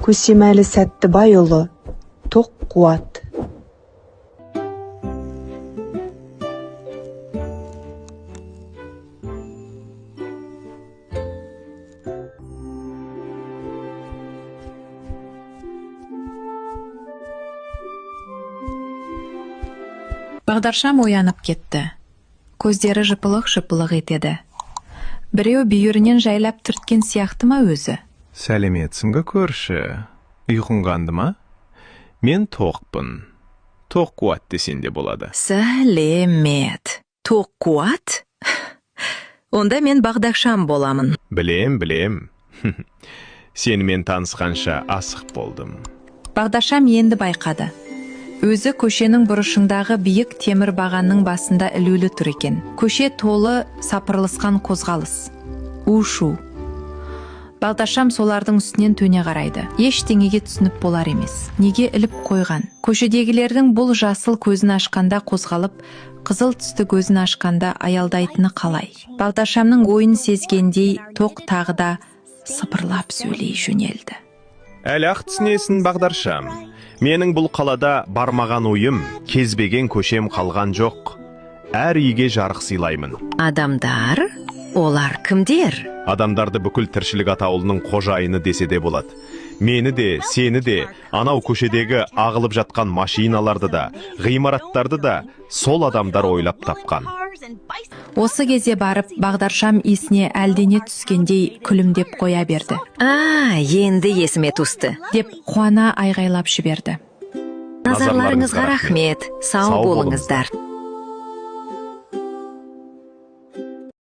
Көсемәлі Сәттібайұлы, тоқ қуат. Бағдаршам оянып кетті. Көздері жыпылық-жыпылық етеді. Біреу бүйірінен жайлап түрткен сияқты ма өзі? Сәлеметсің көрші. Ұйқыңғанды ма? Мен тоқпын. Тоқ қуат десен де болады. Сәлемет. Тоқ қуат? Онда мен Бағдаршам боламын. Білем. Сенімен танысқанша асық болдым. Бағдаршам енді байқады. Өзі көшенің бұрышындағы биік темір бағанның басында ілулі тұр екен. Көше толы сапырлысқан қозғалыс. У-шу. Бағдаршам солардың үстінен төне қарайды. Ештеңеге түсініп болар емес. Неге іліп қойған? Көшедегілердің бұл жасыл көзін ашқанда қозғалып, қызыл түсті көзін ашқанда аялдайтыны қалай? Бағдаршамның ойын сезгендей тоқ тағы да сыпырлап сөйлей жөнелді. Әлі-ақ түсінесің Бағдаршам. Менің бұл қалада бармаған ойым, кезбеген көшем қалған жоқ. Әр үйге жарық сыйлаймын. Адамдар? Олар кімдер? Адамдарды бүкіл тіршілік атаулының қожайыны десе де болады. Мені де, сені де, анау көшедегі ағылып жатқан машиналарды да, ғимараттарды да сол адамдар ойлап тапқан. Осы кезде барып, Бағдаршам есіне әлдене түскендей күлімдеп қоя берді. Енді есіме түсті. Деп қуана айғайлап жіберді. Назарларыңызға рахмет. Сау болыңыздар.